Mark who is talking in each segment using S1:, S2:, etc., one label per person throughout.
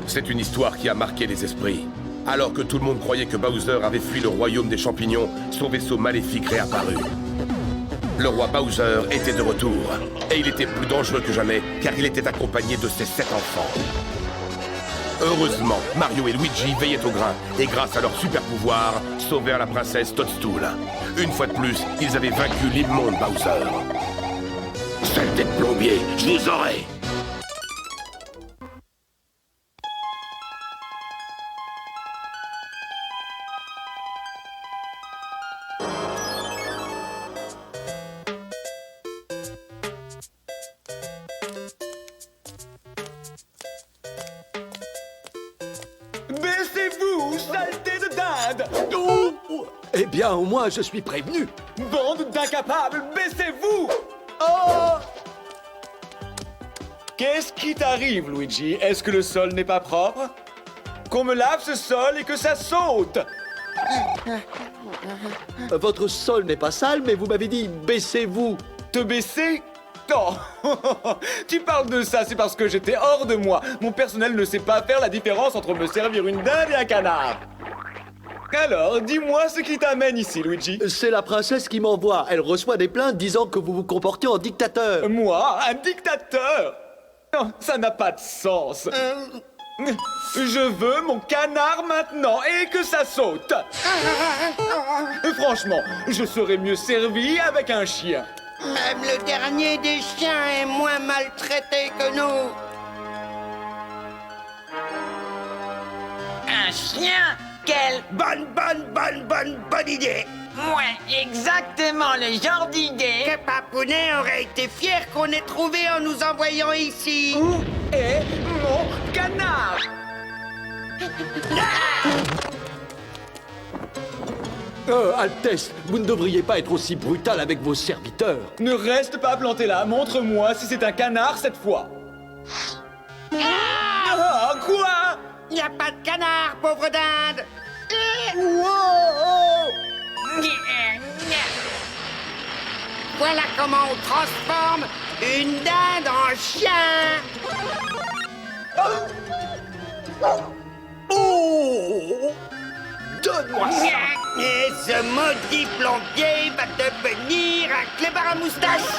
S1: C'est une histoire qui a marqué les esprits. Alors que tout le monde croyait que Bowser avait fui le royaume des champignons, son vaisseau maléfique réapparut. Le roi Bowser était de retour, et il était plus dangereux que jamais, car il était accompagné de ses 7 enfants. Heureusement, Mario et Luigi veillaient au grain, et grâce à leur super pouvoir, sauvèrent la princesse Toadstool. Une fois de plus, ils avaient vaincu l'immonde Bowser. Saleté de plombier, je vous aurai!
S2: Baissez-vous, saleté de dinde!
S3: Oh, eh bien, au moins, je suis prévenu.
S2: Bande d'incapables, baissez-vous! Oh! Qu'est-ce qui t'arrive, Luigi? Est-ce que le sol n'est pas propre? Qu'on me lave ce sol et que ça saute!
S3: Votre sol n'est pas sale, mais vous m'avez dit baissez-vous.
S2: Te baisser? Oh! Tu parles de ça, c'est parce que j'étais hors de moi. Mon personnel ne sait pas faire la différence entre me servir une dinde et un canard. Alors, dis-moi ce qui t'amène ici, Luigi.
S3: C'est la princesse qui m'envoie. Elle reçoit des plaintes disant que vous vous comportez en dictateur.
S2: Moi, un dictateur? Non, ça n'a pas de sens. Je veux mon canard maintenant et que ça saute. Franchement, je serais mieux servi avec un chien.
S4: Même le dernier des chiens est moins maltraité que nous.
S5: Un chien? Quelle
S4: Bonne idée.
S5: ouais, exactement le genre d'idée.
S4: Que Papounet aurait été fier qu'on ait trouvé en nous envoyant ici.
S2: Où est mon canard?
S3: Altesse, vous ne devriez pas être aussi brutal avec vos serviteurs.
S2: Ne reste pas planté là, montre-moi si c'est un canard cette fois. Ah, quoi?
S4: Y a pas de canard, pauvre dinde. Voilà comment on transforme une dinde en chien.
S3: Oh! Donne-moi ça!
S4: Et ce maudit plombier va devenir un clébard à moustache.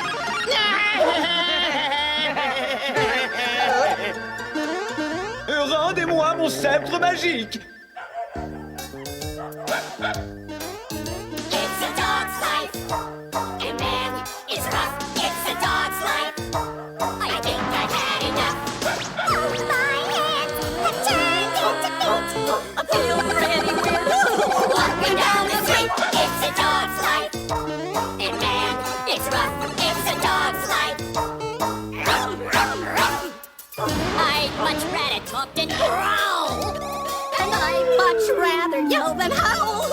S2: Rendez-moi mon sceptre magique.
S6: It's a dog's life, and man, it's rough. It's a dog's life. I think I've had enough. My hands have turned into feet. I feel pretty weird. Walking down the street, it's a dog's life, and man, it's rough. It's a dog's life. Ruff, ruff, ruff. I'd much rather talk than growl, and I'd much rather yell than howl.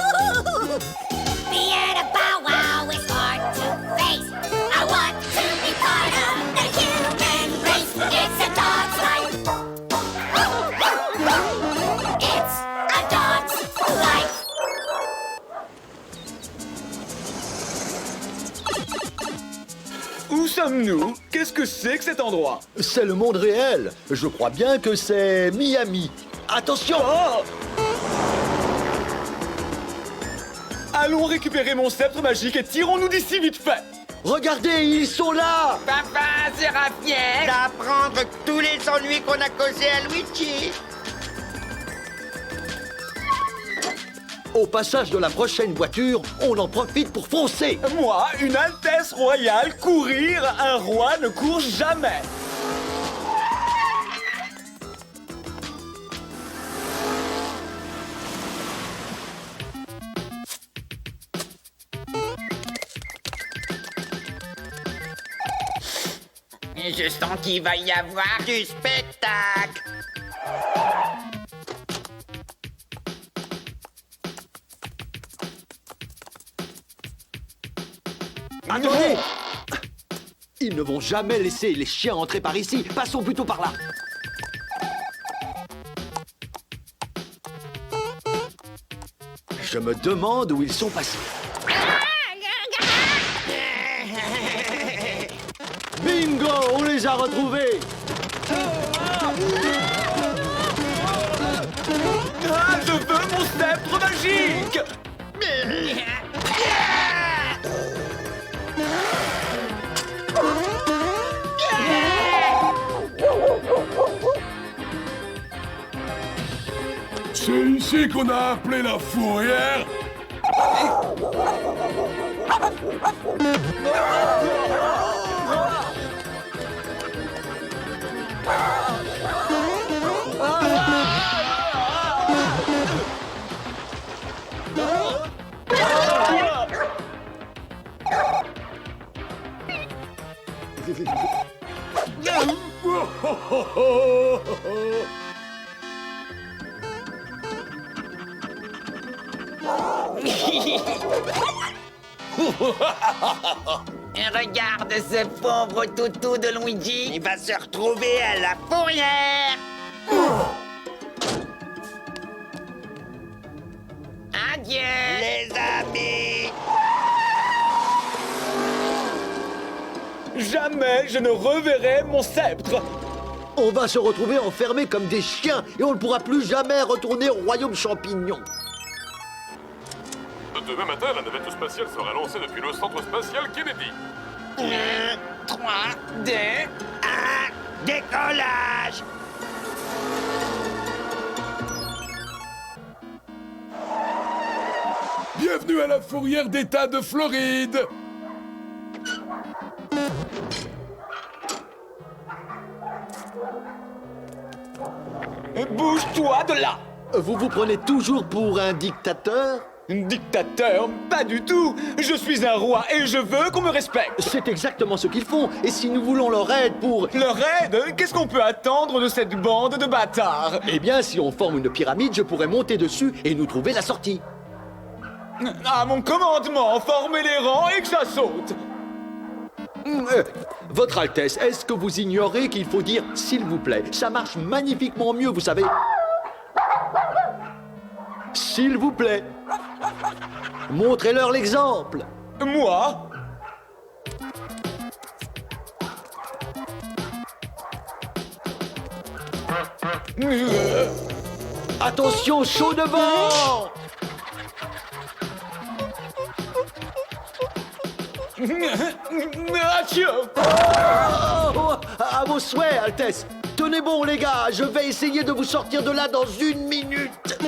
S6: Being a bow wow is hard to face. I want to be part of the human race. It's a dog's life. It's a dog's life.
S2: Où sommes-nous? Qu'est-ce que c'est que cet endroit?
S3: C'est le monde réel. Je crois bien que c'est Miami. Attention!
S2: Oh! Allons récupérer mon sceptre magique et tirons-nous d'ici vite fait.
S3: Regardez, ils sont là!
S5: Papa sera fier.
S4: D'apprendre tous les ennuis qu'on a causés à Luigi.
S3: Au passage de la prochaine voiture, on en profite pour foncer.
S2: Moi, une Altesse royale, courir, un roi ne court jamais.
S5: Je sens qu'il va y avoir
S4: Du spectacle.
S3: Attendez! Ils ne vont jamais laisser les chiens entrer par ici. Passons plutôt par là. Je me demande où ils sont passés. Bingo! On les a retrouvés!
S2: magique!
S7: C'est ici qu'on a appelé la fourrière.
S5: Regarde ce pauvre toutou de Luigi.
S4: Il va se retrouver à la fourrière.
S5: Adieu.
S4: Les amis.
S2: Jamais je ne reverrai mon sceptre!
S3: On va se retrouver enfermés comme des chiens et on ne pourra plus jamais retourner au royaume champignon.
S7: Demain matin, la navette spatiale sera lancée depuis le centre spatial Kennedy.
S5: 3, 2...
S4: Décollage.
S7: Bienvenue à la fourrière d'État de Floride.
S2: Bouge-toi de là!
S3: Vous vous prenez toujours pour un dictateur?
S2: Dictateur? Pas du tout! Je suis un roi et je veux qu'on me respecte!
S3: C'est exactement ce qu'ils font. Et si nous voulons leur aide pour...
S2: Leur aide? Qu'est-ce qu'on peut attendre de cette bande de bâtards?
S3: Eh bien, si on forme une pyramide, je pourrais monter dessus et nous trouver la sortie.
S2: À mon commandement, formez les rangs et que ça saute!
S3: Votre Altesse, est-ce que vous ignorez qu'il faut dire « s'il vous plaît » Ça marche magnifiquement mieux, vous savez. S'il vous plaît. Montrez-leur l'exemple.
S2: Moi?
S3: Attention, chaud devant.
S2: Achou!
S3: Oh, à vos souhaits, Altesse. Tenez bon, les gars, je vais essayer de vous sortir de là dans 1 minute.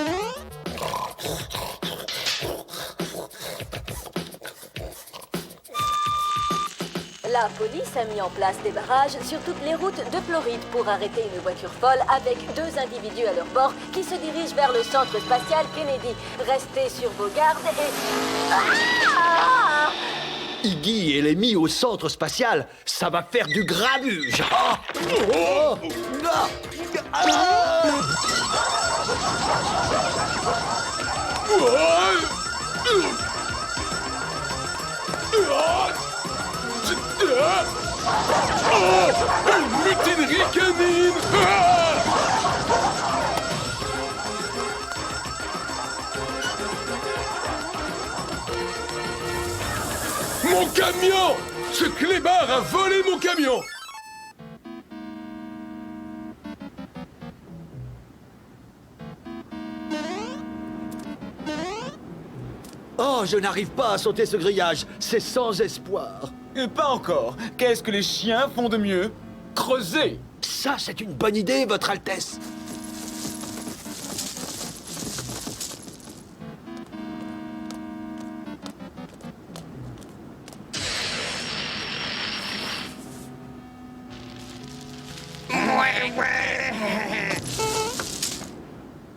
S8: La police a mis en place des barrages sur toutes les routes de Floride pour arrêter une voiture folle avec 2 individus à leur bord qui se dirigent vers le centre spatial Kennedy. Restez sur vos gardes et... Ah!
S3: Iggy et Lemmy au centre spatial, ça va faire du grabuge. Ah! Oh! Ah! Ah!
S7: Une mutinerie canine. Mon camion! Ce clébard a volé mon camion!
S3: Oh, je n'arrive pas à sauter ce grillage. C'est sans espoir.
S2: Pas encore. Qu'est-ce que les chiens font de mieux? Creuser!
S3: Ça, c'est une bonne idée, Votre Altesse.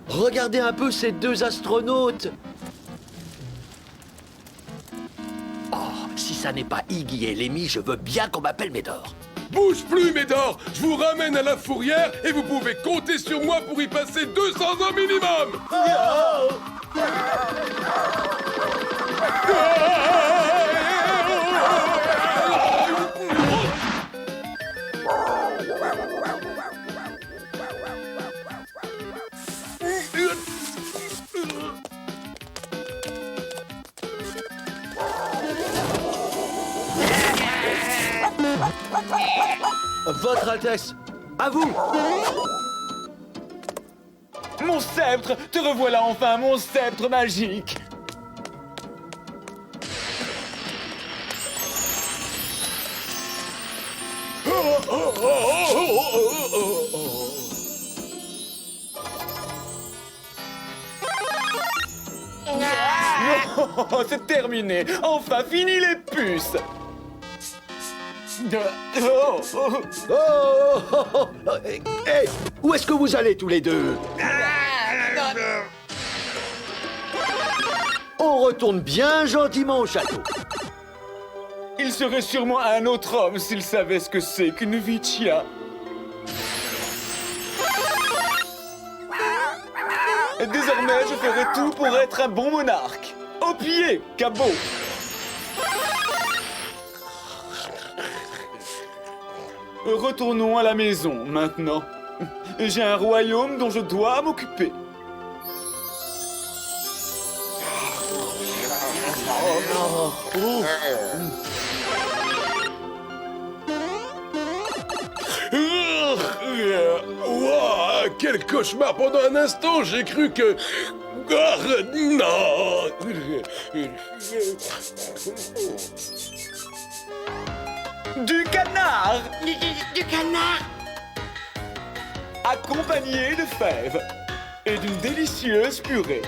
S3: Regardez un peu ces 2 astronautes. Oh, si ça n'est pas Iggy et Lemmy, je veux bien qu'on m'appelle Médor.
S7: Bouge plus, Médor! Je vous ramène à la fourrière et vous pouvez compter sur moi pour y passer 200 ans minimum!
S3: Votre Altesse, à vous.
S2: Mon sceptre! Te revoilà enfin, mon sceptre magique! Oh, c'est terminé! Enfin, fini les puces! Oh, oh.
S3: Hey, où est-ce que vous allez tous les deux? On retourne bien gentiment au château.
S2: Il serait sûrement un autre homme s'il savait ce que c'est qu'une Vicia. Désormais, je ferai tout pour être un bon monarque. Au pied, cabot. Retournons à la maison, maintenant. J'ai un royaume dont je dois m'occuper.
S7: Ouah, quel cauchemar! Pendant un instant, j'ai cru que... Ah, non!
S2: Du canard,
S4: Du canard.
S2: accompagné de fèves et d'une délicieuse purée.